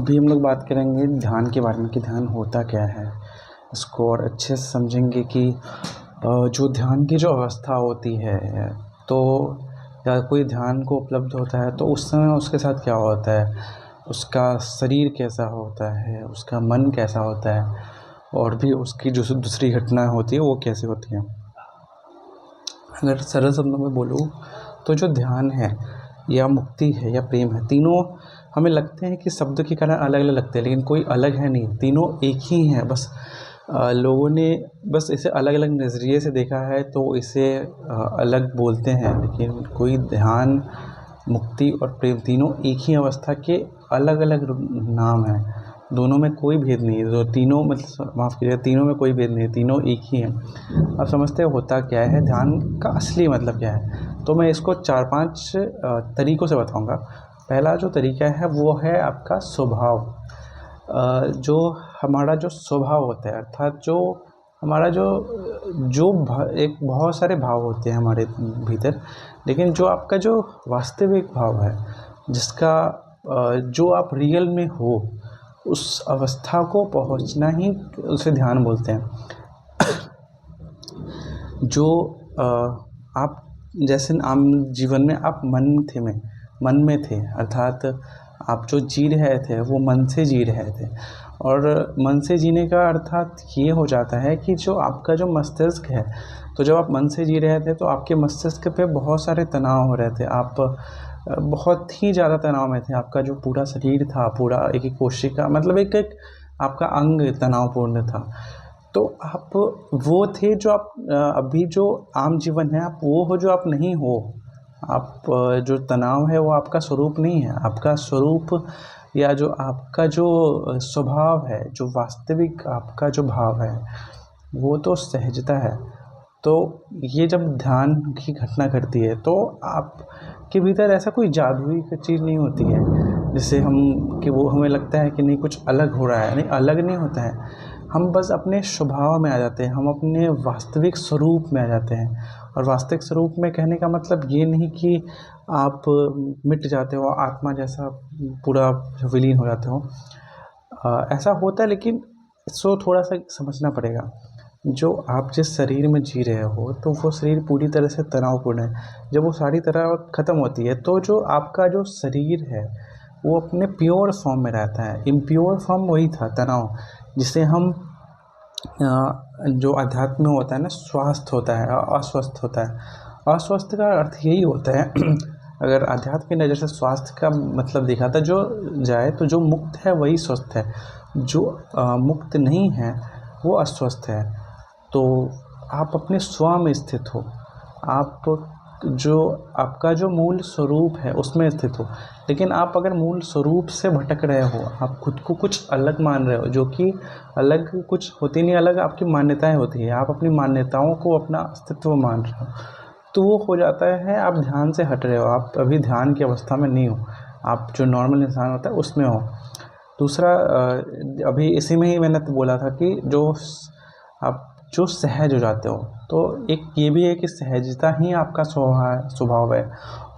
अभी हम लोग बात करेंगे ध्यान के बारे में कि ध्यान होता क्या है। इसको और अच्छे से समझेंगे कि जो ध्यान की जो अवस्था होती है, तो या कोई ध्यान को उपलब्ध होता है तो उस समय उसके साथ क्या होता है, उसका शरीर कैसा होता है, उसका मन कैसा होता है, और भी उसकी जो दूसरी घटना होती है वो कैसे होती है। अगर सरल शब्दों में बोलूँ तो जो ध्यान है या मुक्ति है या प्रेम है, तीनों हमें लगते हैं कि शब्द के कारण अलग अलग लगते हैं, लेकिन कोई अलग है नहीं, तीनों एक ही हैं। बस लोगों ने बस इसे अलग अलग नज़रिए से देखा है तो इसे अलग बोलते हैं, लेकिन कोई ध्यान, मुक्ति और प्रेम तीनों एक ही अवस्था के अलग अलग नाम हैं। दोनों में कोई भेद नहीं है, जो तीनों मतलब माफ़ कीजिएगा, तीनों में कोई भेद नहीं है, तीनों एक ही हैं। अब समझते हैं होता क्या है, ध्यान का असली मतलब क्या है। तो मैं इसको 4-5 तरीक़ों से बताऊंगा। पहला जो तरीका है वो है आपका स्वभाव। जो हमारा जो स्वभाव होता है, अर्थात जो हमारा जो एक बहुत सारे भाव होते हैं हमारे भीतर, लेकिन जो आपका जो वास्तविक भाव है, जिसका जो आप रियल में हो, उस अवस्था को पहुंचना ही उसे ध्यान बोलते हैं। जो आप जैसे आम जीवन में आप मन में थे, अर्थात आप जो जी रहे थे वो मन से जी रहे थे। और मन से जीने का अर्थात ये हो जाता है कि जो आपका जो मस्तिष्क है, तो जब आप मन से जी रहे थे तो आपके मस्तिष्क पे बहुत सारे तनाव हो रहे थे, आप बहुत ही ज़्यादा तनाव में थे। आपका जो पूरा शरीर था, पूरा एक एक कोशिका, मतलब एक एक आपका अंग तनावपूर्ण था। तो आप वो थे जो आप अभी जो आम जीवन है आप वो हो जो आप नहीं हो। आप जो तनाव है वो आपका स्वरूप नहीं है। आपका स्वरूप या जो आपका जो स्वभाव है, जो वास्तविक आपका जो भाव है, वो तो सहजता है। तो ये जब ध्यान की घटना घटती है तो आपके भीतर ऐसा कोई जादुई चीज़ नहीं होती है जिससे कि वो हमें लगता है कि नहीं कुछ अलग हो रहा है। नहीं, अलग नहीं होता है। हम बस अपने स्वभाव में आ जाते हैं, हम अपने वास्तविक स्वरूप में आ जाते हैं। और वास्तविक स्वरूप में कहने का मतलब ये नहीं कि आप मिट जाते हो, आत्मा जैसा पूरा विलीन हो जाते हो। ऐसा होता है, लेकिन इसको थोड़ा सा समझना पड़ेगा। जो आप जिस शरीर में जी रहे हो तो वो शरीर पूरी तरह से तनावपूर्ण है। जब वो सारी तरह ख़त्म होती है तो जो आपका जो शरीर है वो अपने प्योर फॉर्म में रहता है। इम्प्योर फॉर्म वही था तनाव, जिसे हम जो अध्यात्म में होता है ना, स्वास्थ्य होता है, अस्वस्थ होता है। अस्वस्थ का अर्थ यही होता है अगर अध्यात्म की नज़र से स्वास्थ्य का मतलब देखा था जो जाए तो जो मुक्त है वही स्वस्थ है, जो मुक्त नहीं है वो अस्वस्थ है। तो आप अपने स्व में स्थित हो, आप जो आपका जो मूल स्वरूप है उसमें स्थित हो। लेकिन आप अगर मूल स्वरूप से भटक रहे हो, आप खुद को कुछ अलग मान रहे हो, जो कि अलग कुछ होती नहीं, अलग आपकी मान्यताएं होती है। आप अपनी मान्यताओं को अपना अस्तित्व मान रहे हो, तो वो हो जाता है आप ध्यान से हट रहे हो। आप अभी ध्यान की अवस्था में नहीं हो, आप जो नॉर्मल इंसान होता है उसमें हो। दूसरा, अभी इसी में ही मैंने तो बोला था कि आप जो सहज हो जाते हो, तो एक ये भी है कि सहजता ही आपका स्वभाव है।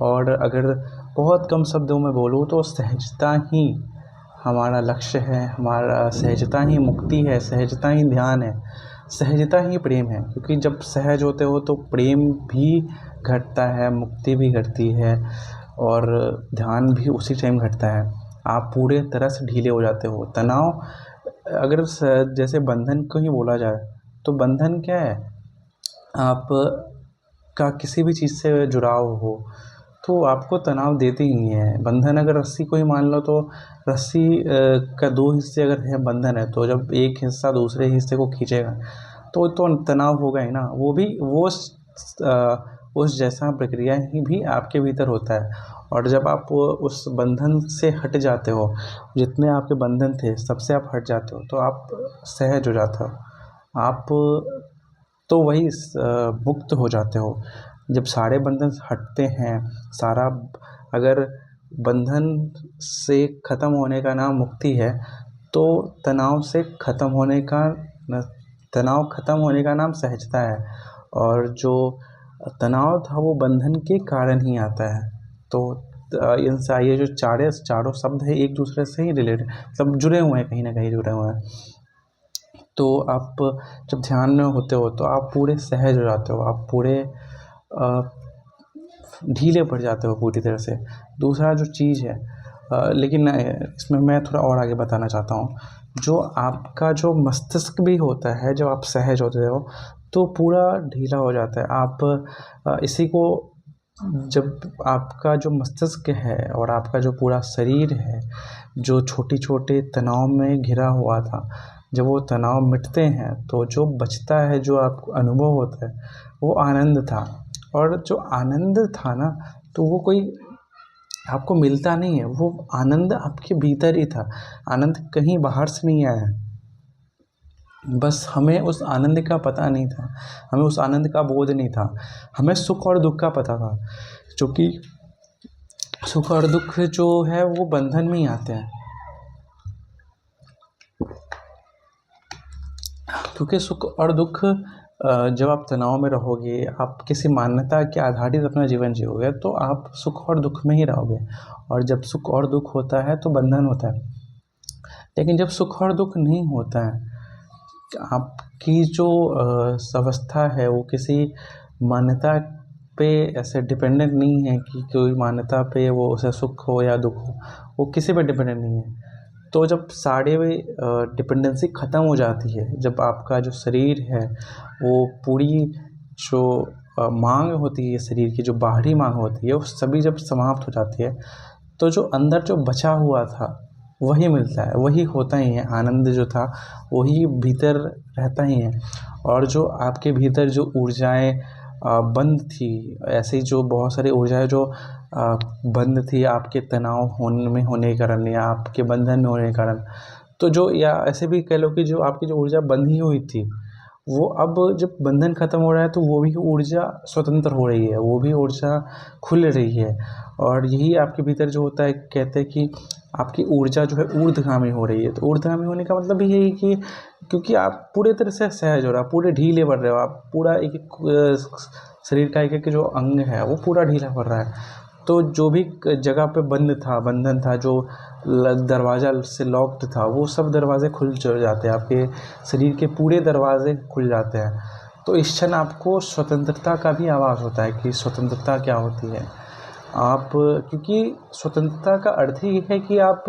और अगर बहुत कम शब्दों में बोलूँ तो सहजता ही हमारा लक्ष्य है, हमारा सहजता ही मुक्ति है, सहजता ही ध्यान है, सहजता ही प्रेम है। क्योंकि जब सहज होते हो तो प्रेम भी घटता है, मुक्ति भी घटती है, और ध्यान भी उसी टाइम घटता है। आप पूरे तरह से ढीले हो जाते हो। तनाव, अगर जैसे बंधन को ही बोला जाए तो बंधन क्या है, आप का किसी भी चीज़ से जुड़ाव हो तो आपको तनाव देती ही है। बंधन, अगर रस्सी को ही मान लो तो रस्सी का 2 हिस्से अगर है बंधन है, तो जब एक हिस्सा दूसरे हिस्से को खींचेगा तो तनाव होगा ही ना। वो भी उस जैसा प्रक्रिया ही भी आपके भीतर होता है। और जब आप उस बंधन से हट जाते हो, जितने आपके बंधन थे सबसे आप हट जाते हो, तो आप सहज हो जाते हो। आप तो वही मुक्त हो जाते हो। जब सारे बंधन हटते हैं, सारा, अगर बंधन से ख़त्म होने का नाम मुक्ति है, तो तनाव ख़त्म होने का नाम सहजता है। और जो तनाव था वो बंधन के कारण ही आता है। तो इंसान, ये जो चारों शब्द है एक दूसरे से ही रिलेटेड, सब जुड़े हुए हैं, कहीं ना कहीं जुड़े हुए हैं। तो आप जब ध्यान में होते हो तो आप पूरे सहज हो जाते हो, आप पूरे ढीले पड़ जाते हो पूरी तरह से। दूसरा जो चीज़ है, लेकिन इसमें मैं थोड़ा और आगे बताना चाहता हूँ। जो आपका जो मस्तिष्क भी होता है, जब आप सहज होते हो तो पूरा ढीला हो जाता है। आप इसी को, जब आपका जो मस्तिष्क है और आपका जो पूरा शरीर है, जो छोटे छोटे तनाव में घिरा हुआ था, जब वो तनाव मिटते हैं तो जो बचता है, जो आपको अनुभव होता है, वो आनंद था। और जो आनंद था ना, तो वो कोई आपको मिलता नहीं है, वो आनंद आपके भीतर ही था। आनंद कहीं बाहर से नहीं आया, बस हमें उस आनंद का पता नहीं था, हमें उस आनंद का बोध नहीं था। हमें सुख और दुख का पता था, क्योंकि सुख और दुख जो है वो बंधन में ही आते हैं। क्योंकि सुख और दुख, जब आप तनाव में रहोगे, आप किसी मान्यता के आधारित अपना जीवन जियोगे, तो आप सुख और दुख में ही रहोगे। और जब सुख और दुख होता है तो बंधन होता है। लेकिन जब सुख और दुख नहीं होता है, आपकी जो अवस्था है वो किसी मान्यता पे ऐसे डिपेंडेंट नहीं है कि कोई मान्यता पे वो उसे सुख हो या दुख हो, वो किसी पे डिपेंडेंट नहीं है। तो जब सारे डिपेंडेंसी ख़त्म हो जाती है, जब आपका जो शरीर है वो पूरी जो मांग होती है, शरीर की जो बाहरी मांग होती है, वो सभी जब समाप्त हो जाती है, तो जो अंदर जो बचा हुआ था वही मिलता है, वही होता ही है। आनंद जो था वही भीतर रहता ही है। और जो आपके भीतर जो ऊर्जाएं बंद थी, ऐसी जो बहुत सारी ऊर्जाएं जो बंद थी आपके तनाव होने के कारण या आपके बंधन में होने के कारण, तो जो, या ऐसे भी कह लो कि जो आपकी जो ऊर्जा बंधी हुई थी, वो अब जब बंधन खत्म हो रहा है तो वो भी ऊर्जा स्वतंत्र हो रही है, वो भी ऊर्जा खुल रही है। और यही आपके भीतर जो होता है, कहते हैं कि आपकी ऊर्जा जो है ऊर्ध्वगामी हो रही है। तो ऊर्ध्वगामी होने का मतलब भी यही कि क्योंकि आप पूरे तरह से सहज हो रहा, पूरे ढीले पड़ रहे हो, आप पूरा एक एक शरीर का एक एक जो अंग है वो पूरा ढीला पड़ रहा है। तो जो भी जगह पे बंद था, बंधन था, जो दरवाज़ा से लॉक्ड था, वो सब दरवाजे खुल चल जाते हैं, आपके शरीर के पूरे दरवाजे खुल जाते हैं। तो इस क्षण आपको स्वतंत्रता का भी आभास होता है कि स्वतंत्रता क्या होती है। आप, क्योंकि स्वतंत्रता का अर्थ ही है कि आप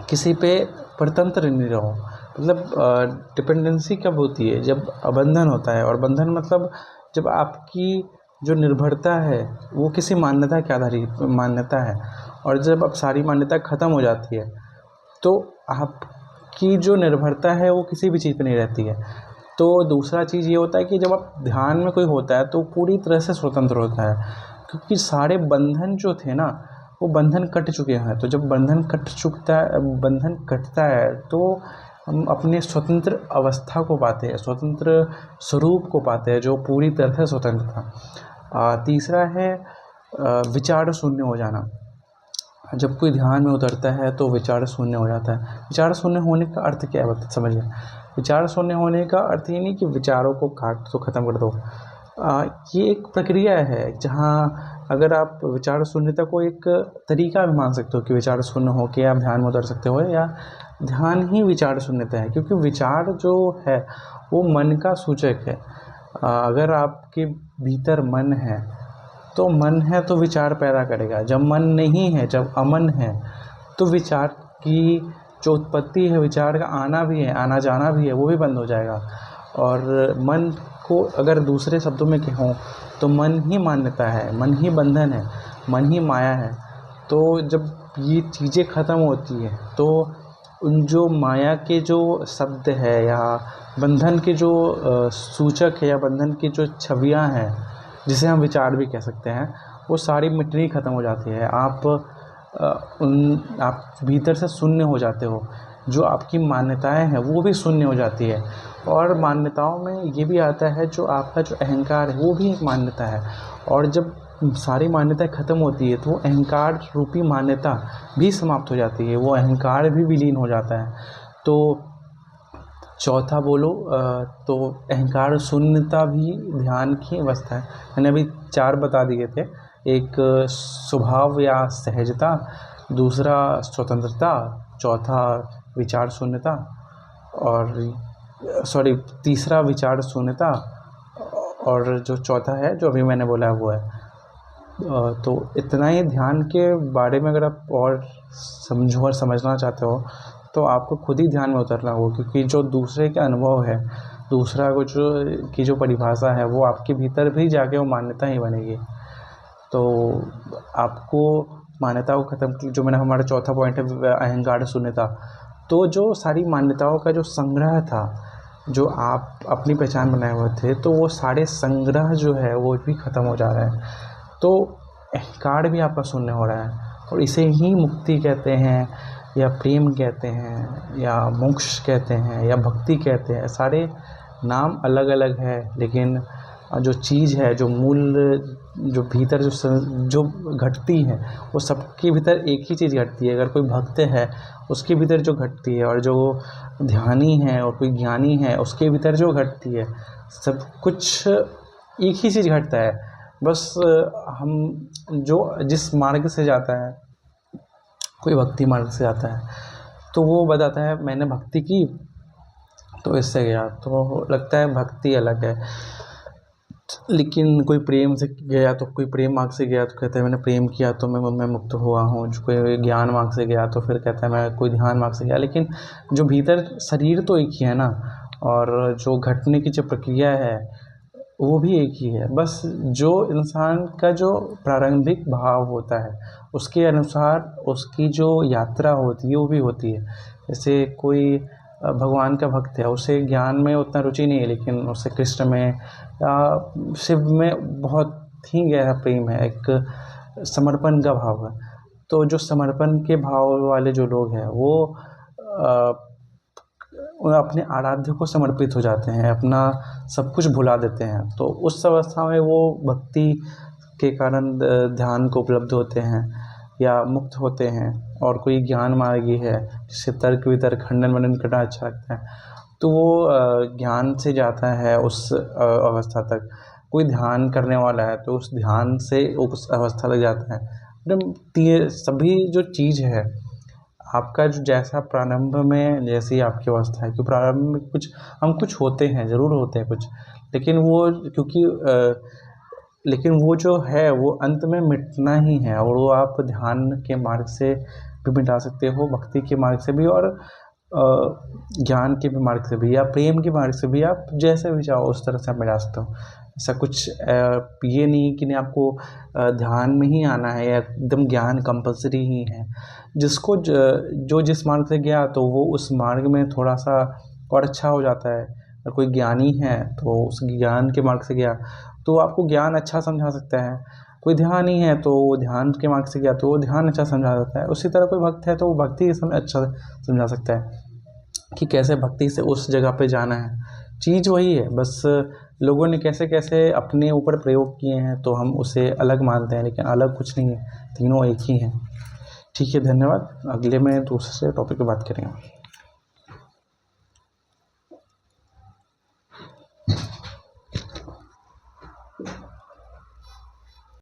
किसी पे परतंत्र नहीं रहो। मतलब डिपेंडेंसी कब होती है, जब बंधन होता है। और बंधन मतलब जब आपकी जो निर्भरता है वो किसी मान्यता के आधारित मान्यता है, और जब अब सारी मान्यता ख़त्म हो जाती है तो आपकी जो निर्भरता है वो किसी भी चीज़ पे नहीं रहती है। तो दूसरा चीज़ ये होता है कि जब आप ध्यान में कोई होता है तो पूरी तरह से स्वतंत्र होता है, क्योंकि सारे बंधन जो थे ना, वो बंधन कट चुके हैं। तो जब बंधन कटता है तो हम अपने स्वतंत्र अवस्था को पाते हैं, स्वतंत्र स्वरूप को पाते हैं, जो पूरी तरह से स्वतंत्र था। तीसरा है विचार शून्य हो जाना। जब कोई ध्यान में उतरता है तो विचार शून्य हो जाता है। विचार शून्य होने का अर्थ क्या है, समझिए। विचार शून्य होने का अर्थ ये नहीं कि विचारों को काट दो, ख़त्म कर दो। ये एक प्रक्रिया है जहाँ अगर आप विचार शून्यता को एक तरीका भी मान सकते हो कि विचार शून्य हो के आप ध्यान में उतर सकते हो, या ध्यान ही विचार शून्यता है। क्योंकि विचार जो है वो मन का सूचक है। अगर आपके भीतर मन है तो मन है तो विचार पैदा करेगा। जब मन नहीं है, जब अमन है, तो विचार की जो उत्पत्ति है, विचार का आना भी है, आना जाना भी है, वो भी बंद हो जाएगा। और मन को अगर दूसरे शब्दों में कहूँ तो मन ही मान्यता है, मन ही बंधन है, मन ही माया है। तो जब ये चीज़ें ख़त्म होती है तो उन जो माया के जो शब्द है या बंधन के जो सूचक है या बंधन की जो छवियाँ हैं, जिसे हम विचार भी कह सकते हैं, वो सारी मिटनी ख़त्म हो जाती है। आप भीतर से शून्य हो जाते हो। जो आपकी मान्यताएं हैं वो भी शून्य हो जाती है। और मान्यताओं में ये भी आता है, जो आपका जो अहंकार है वो भी एक मान्यता है। और जब सारी मान्यताएं ख़त्म होती है तो वो अहंकार रूपी मान्यता भी समाप्त हो जाती है, वो अहंकार भी विलीन हो जाता है। तो चौथा बोलो तो अहंकार शून्यता भी ध्यान की अवस्था है। मैंने अभी 4 बता दिए थे, एक स्वभाव या सहजता, दूसरा स्वतंत्रता, चौथा विचार शून्यता और तीसरा विचार शून्यता और जो चौथा है जो अभी मैंने बोला वो है। तो इतना ही ध्यान के बारे में अगर आप और समझो और समझना चाहते हो तो आपको खुद ही ध्यान में उतरना होगा, क्योंकि जो दूसरे के अनुभव है, दूसरा को जो परिभाषा है वो आपके भीतर भी जाके वो मान्यता ही बनेगी। तो आपको मान्यता को ख़त्म, जो मैंने हमारा चौथा पॉइंट है अहंकार शून्यता, तो जो सारी मान्यताओं का जो संग्रह था, जो आप अपनी पहचान बनाए हुए थे, तो वो सारे संग्रह जो है वो भी ख़त्म हो जा रहे हैं। तो अहंकार भी आपका शून्य हो रहा है और इसे ही मुक्ति कहते हैं या प्रेम कहते हैं या मोक्ष कहते हैं या भक्ति कहते हैं। सारे नाम अलग अलग है, लेकिन जो चीज़ है, जो मूल, जो भीतर जो घटती है वो सबके भीतर एक ही चीज़ घटती है। अगर कोई भक्त है उसके भीतर जो घटती है, और जो ध्यानी है और कोई ज्ञानी है उसके भीतर जो घटती है, सब कुछ एक ही चीज़ घटता है। बस हम जो जिस मार्ग से जाता है, कोई भक्ति मार्ग से जाता है तो वो बताता है मैंने भक्ति की तो इससे गया, तो लगता है भक्ति अलग है। लेकिन कोई प्रेम से गया तो कोई प्रेम मार्ग से गया तो कहता है मैंने प्रेम किया तो मैं मुक्त हुआ हूँ। जो कोई ज्ञान मार्ग से गया तो फिर कहता है मैं कोई ध्यान मार्ग से गया। लेकिन जो भीतर शरीर तो एक ही है ना, और जो घटने की जो प्रक्रिया है वो भी एक ही है। बस जो इंसान का जो प्रारंभिक भाव होता है उसके अनुसार उसकी जो यात्रा होती है वो भी होती है। जैसे कोई भगवान का भक्त है, उसे ज्ञान में उतना रुचि नहीं है, लेकिन उसे कृष्ण में या शिव में बहुत ही गहरा प्रेम है, एक समर्पण का भाव है। तो जो समर्पण के भाव वाले जो लोग हैं वो अपने आराध्य को समर्पित हो जाते हैं, अपना सब कुछ भुला देते हैं। तो उस अवस्था में वो भक्ति के कारण ध्यान को उपलब्ध होते हैं या मुक्त होते हैं। और कोई ज्ञान मार्गी है जिसे तर्क वितर्क खंडन मनन करना अच्छा लगता है, तो वो ज्ञान से जाता है उस अवस्था तक। कोई ध्यान करने वाला है तो उस ध्यान से उस अवस्था तक जाता है। मतलब सभी जो चीज़ है आपका, जो जैसा प्रारंभ में जैसी आपकी अवस्था है, कि प्रारंभ में कुछ होते हैं, ज़रूर होते हैं कुछ, लेकिन वो लेकिन वो जो है वो अंत में मिटना ही है। और वो आप ध्यान के मार्ग से भी मिटा सकते हो, भक्ति के मार्ग से भी, और ज्ञान के भी मार्ग से भी, या प्रेम के मार्ग से भी। आप जैसे भी चाहो उस तरह से आप मिटा सकते हो। ऐसा कुछ ये नहीं कि नहीं आपको ध्यान में ही आना है या एकदम ज्ञान कंपलसरी ही है। जिसको जो जिस मार्ग से गया तो वो उस मार्ग में थोड़ा सा और अच्छा हो जाता है। अगर कोई ज्ञानी है तो उस ज्ञान के मार्ग से गया तो आपको ज्ञान अच्छा समझा सकता है। कोई ध्यानी है तो वो ध्यान के मार्ग से गया तो वो ध्यान अच्छा समझा सकता है। उसी तरह कोई भक्त है तो वो भक्ति के समय अच्छा समझा सकता है कि कैसे भक्ति से उस जगह पे जाना है। चीज़ वही है, बस लोगों ने कैसे कैसे अपने ऊपर प्रयोग किए हैं तो हम उसे अलग मानते हैं, लेकिन अलग कुछ नहीं है, तीनों एक ही हैं। ठीक है, धन्यवाद। अगले में दूसरे टॉपिक पे बात करेंगे।